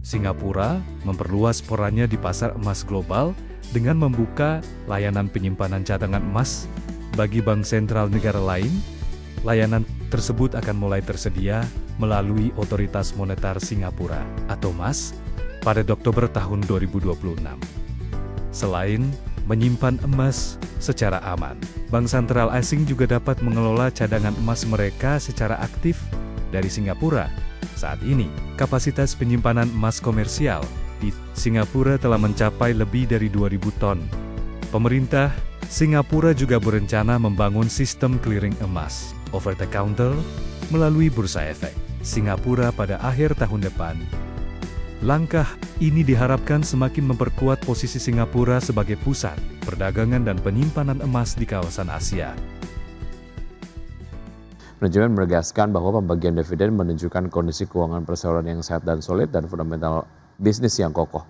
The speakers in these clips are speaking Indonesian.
Singapura memperluas perannya di pasar emas global dengan membuka layanan penyimpanan cadangan emas bagi bank sentral negara lain. Layanan tersebut akan mulai tersedia melalui Otoritas Moneter Singapura atau MAS pada Oktober tahun 2026. Selain menyimpan emas secara aman, bank sentral asing juga dapat mengelola cadangan emas mereka secara aktif dari Singapura. Saat ini, kapasitas penyimpanan emas komersial di Singapura telah mencapai lebih dari 2.000 ton. Pemerintah Singapura juga berencana membangun sistem clearing emas over the counter melalui Bursa Efek Singapura pada akhir tahun depan. Langkah ini diharapkan semakin memperkuat posisi Singapura sebagai pusat perdagangan dan penyimpanan emas di kawasan Asia. Manajemen menegaskan bahwa pembagian dividen menunjukkan kondisi keuangan perseroan yang sehat dan solid dan fundamental bisnis yang kokoh.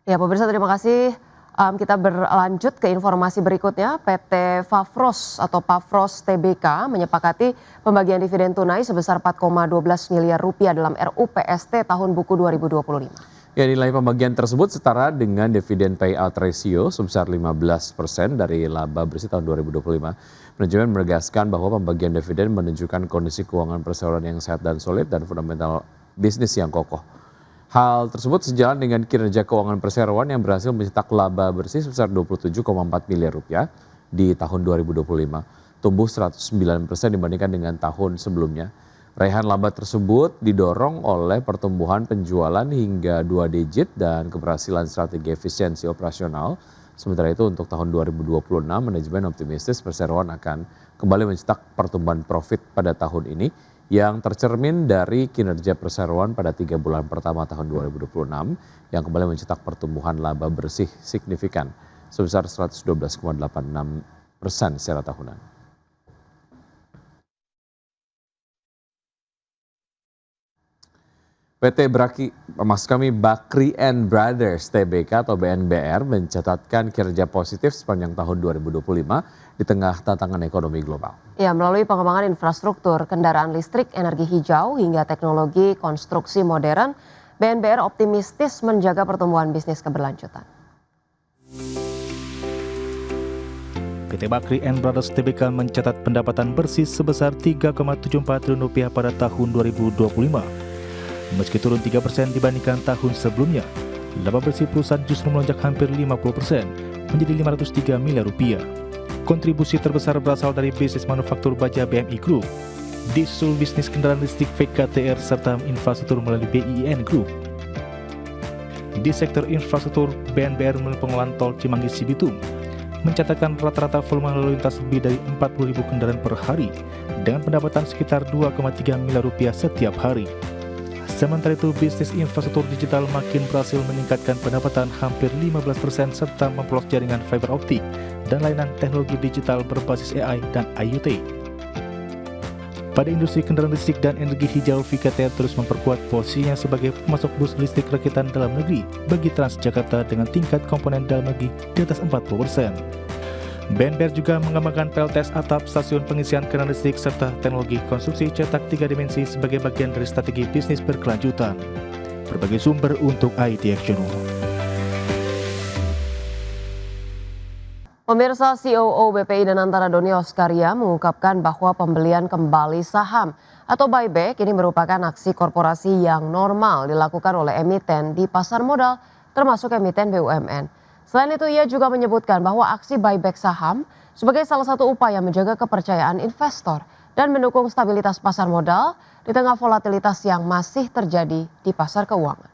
Ya, pemirsa, terima kasih. Kita berlanjut ke informasi berikutnya. PT Fafros atau Pafros Tbk menyepakati pembagian dividen tunai sebesar 4,12 miliar rupiah dalam RUU PST tahun buku 2025. Ya, nilai pembagian tersebut setara dengan dividen payout ratio sebesar 15% dari laba bersih tahun 2025. Manajemen menegaskan bahwa pembagian dividen menunjukkan kondisi keuangan perseroan yang sehat dan solid dan fundamental bisnis yang kokoh. Hal tersebut sejalan dengan kinerja keuangan perseroan yang berhasil mencetak laba bersih sebesar 27,4 miliar rupiah di tahun 2025, tumbuh 109% dibandingkan dengan tahun sebelumnya. Raihan laba tersebut didorong oleh pertumbuhan penjualan hingga 2 digit dan keberhasilan strategi efisiensi operasional. Sementara itu untuk tahun 2026, manajemen optimistis perseroan akan kembali mencetak pertumbuhan profit pada tahun ini yang tercermin dari kinerja perseroan pada 3 bulan pertama tahun 2026 yang kembali mencetak pertumbuhan laba bersih signifikan sebesar 112,86% secara tahunan. PT Bakri and Brothers Tbk atau BNBR mencatatkan kinerja positif sepanjang tahun 2025 di tengah tantangan ekonomi global. Ya, melalui pengembangan infrastruktur, kendaraan listrik, energi hijau, hingga teknologi konstruksi modern, BNBR optimistis menjaga pertumbuhan bisnis keberlanjutan. PT Bakri and Brothers Tbk mencatat pendapatan bersih sebesar 3,74 triliun rupiah pada tahun 2025. Meski turun 3% dibandingkan tahun sebelumnya, laba bersih perusahaan justru melonjak hampir 50% menjadi 503 miliar rupiah. Kontribusi terbesar berasal dari bisnis manufaktur baja BMI Group, disusul bisnis kendaraan listrik VKTR serta infrastruktur melalui BIN Group. Di sektor infrastruktur, BNBR melalui pengelolaan tol Cimanggis-Cibitung mencatatkan rata-rata volume lalu lintas lebih dari 40.000 kendaraan per hari dengan pendapatan sekitar 2,3 miliar rupiah setiap hari. Sementara itu, bisnis infrastruktur digital makin berhasil meningkatkan pendapatan hampir 15% serta memperluas jaringan fiber optik dan layanan teknologi digital berbasis AI dan IoT. Pada industri kendaraan listrik dan energi hijau, VKTR terus memperkuat posisinya sebagai pemasok bus listrik rakitan dalam negeri bagi Transjakarta dengan tingkat komponen dalam negeri di atas 40%. BNBR juga mengembangkan PLTS atap stasiun pengisian kendaraan listrik serta teknologi konstruksi cetak 3 dimensi sebagai bagian dari strategi bisnis berkelanjutan. Berbagai sumber untuk IT Action. Pemirsa, COO BPI Danantara Doni Oskaria mengungkapkan bahwa pembelian kembali saham atau buyback ini merupakan aksi korporasi yang normal dilakukan oleh emiten di pasar modal termasuk emiten BUMN. Selain itu, ia juga menyebutkan bahwa aksi buyback saham sebagai salah satu upaya menjaga kepercayaan investor dan mendukung stabilitas pasar modal di tengah volatilitas yang masih terjadi di pasar keuangan.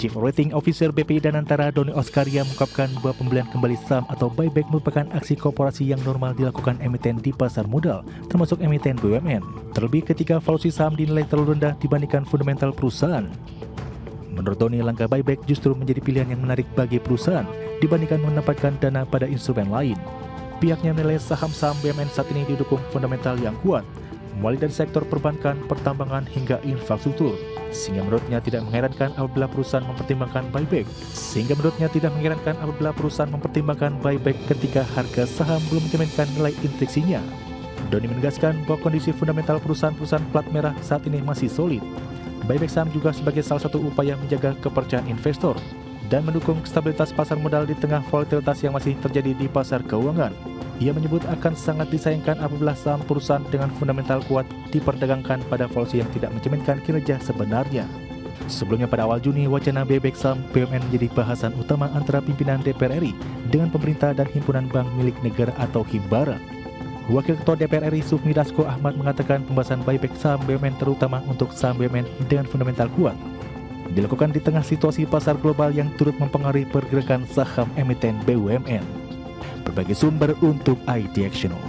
Chief Operating Officer BPI Danantara Doni Oskaria mengungkapkan bahwa pembelian kembali saham atau buyback merupakan aksi korporasi yang normal dilakukan emiten di pasar modal, termasuk emiten BUMN. Terlebih ketika valuasi saham dinilai terlalu rendah dibandingkan fundamental perusahaan. Menurut Doni, langkah buyback justru menjadi pilihan yang menarik bagi perusahaan dibandingkan menempatkan dana pada instrumen lain. Pihaknya menilai saham-saham BUMN saat ini didukung fundamental yang kuat, mulai dari sektor perbankan, pertambangan, hingga infrastruktur. Sehingga menurutnya tidak mengherankan apabila perusahaan mempertimbangkan buyback ketika harga saham belum mencerminkan nilai intriksinya. Doni menegaskan bahwa kondisi fundamental perusahaan-perusahaan plat merah saat ini masih solid. Buyback saham juga sebagai salah satu upaya menjaga kepercayaan investor dan mendukung stabilitas pasar modal di tengah volatilitas yang masih terjadi di pasar keuangan. Ia menyebut akan sangat disayangkan apabila saham perusahaan dengan fundamental kuat diperdagangkan pada valuasi yang tidak mencerminkan kinerja sebenarnya. Sebelumnya pada awal Juni, wacana buyback saham BUMN menjadi bahasan utama antara pimpinan DPR RI dengan pemerintah dan himpunan bank milik negara atau Himbara. Wakil Ketua DPR RI Sufmi Dasko Ahmad mengatakan pembahasan buyback saham BUMN terutama untuk saham BUMN dengan fundamental kuat dilakukan di tengah situasi pasar global yang turut mempengaruhi pergerakan saham emiten BUMN. Berbagai sumber untuk IDX Channel.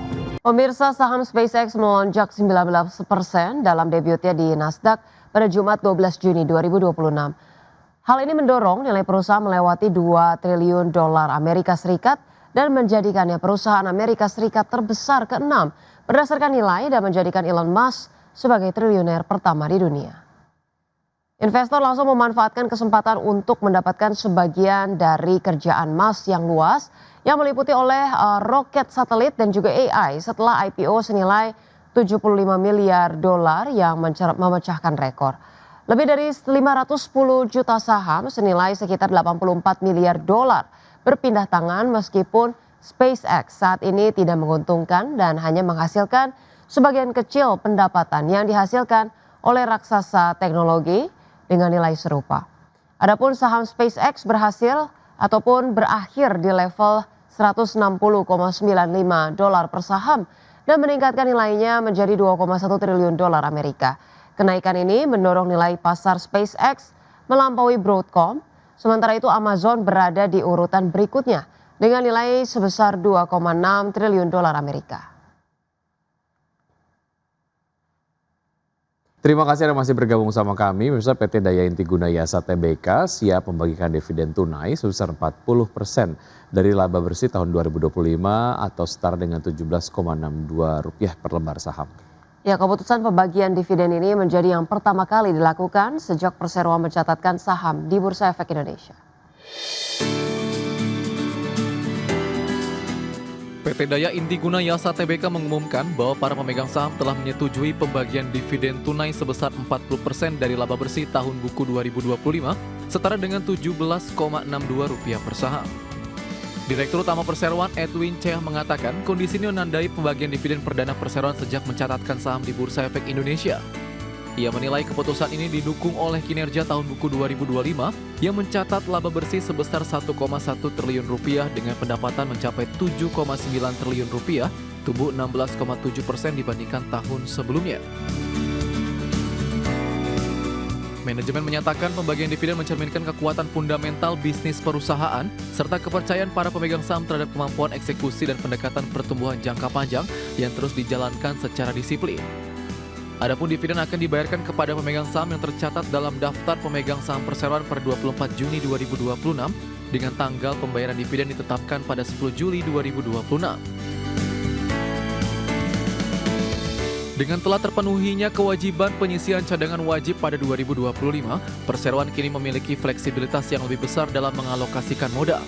Pemirsa, saham SpaceX melonjak 19% dalam debutnya di Nasdaq pada Jumat 12 Juni 2026. Hal ini mendorong nilai perusahaan melewati 2 triliun dolar Amerika Serikat dan menjadikannya perusahaan Amerika Serikat terbesar ke-6 berdasarkan nilai dan menjadikan Elon Musk sebagai triliuner pertama di dunia. Investor langsung memanfaatkan kesempatan untuk mendapatkan sebagian dari kerjaan Musk yang luas yang meliputi oleh roket satelit dan juga AI setelah IPO senilai 75 miliar dolar yang memecahkan rekor. Lebih dari 510 juta saham senilai sekitar 84 miliar dolar berpindah tangan meskipun SpaceX saat ini tidak menguntungkan dan hanya menghasilkan sebagian kecil pendapatan yang dihasilkan oleh raksasa teknologi dengan nilai serupa. Adapun saham SpaceX berakhir di level 160,95 dolar per saham dan meningkatkan nilainya menjadi 2,1 triliun dolar Amerika. Kenaikan ini mendorong nilai pasar SpaceX melampaui Broadcom, sementara itu Amazon berada di urutan berikutnya dengan nilai sebesar 2,6 triliun dolar Amerika. Terima kasih Anda masih bergabung sama kami. Pemirsa, PT Daya Inti Guna Yasa Tbk siap membagikan dividen tunai sebesar 40% dari laba bersih tahun 2025 atau setara dengan Rp17,62 per lembar saham. Ya, keputusan pembagian dividen ini menjadi yang pertama kali dilakukan sejak perseroan mencatatkan saham di Bursa Efek Indonesia. PT Daya Inti Guna Yasa Tbk mengumumkan bahwa para pemegang saham telah menyetujui pembagian dividen tunai sebesar 40% dari laba bersih tahun buku 2025, setara dengan Rp17,62 per saham. Direktur Utama Perseroan Edwin Ceah mengatakan kondisi ini menandai pembagian dividen perdana Perseroan sejak mencatatkan saham di Bursa Efek Indonesia. Ia menilai keputusan ini didukung oleh kinerja tahun buku 2025 yang mencatat laba bersih sebesar Rp1,1 triliun dengan pendapatan mencapai Rp7,9 triliun, tumbuh 16,7% dibandingkan tahun sebelumnya. Manajemen menyatakan pembagian dividen mencerminkan kekuatan fundamental bisnis perusahaan serta kepercayaan para pemegang saham terhadap kemampuan eksekusi dan pendekatan pertumbuhan jangka panjang yang terus dijalankan secara disiplin. Adapun dividen akan dibayarkan kepada pemegang saham yang tercatat dalam daftar pemegang saham Perseroan per 24 Juni 2026 dengan tanggal pembayaran dividen ditetapkan pada 10 Juli 2026. Dengan telah terpenuhinya kewajiban penyisian cadangan wajib pada 2025, Perseroan kini memiliki fleksibilitas yang lebih besar dalam mengalokasikan modal.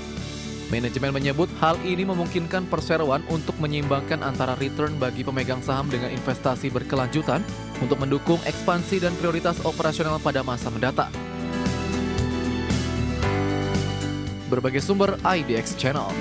Manajemen menyebut hal ini memungkinkan Perseroan untuk menyeimbangkan antara return bagi pemegang saham dengan investasi berkelanjutan untuk mendukung ekspansi dan prioritas operasional pada masa mendatang. Berbagai sumber IDX Channel.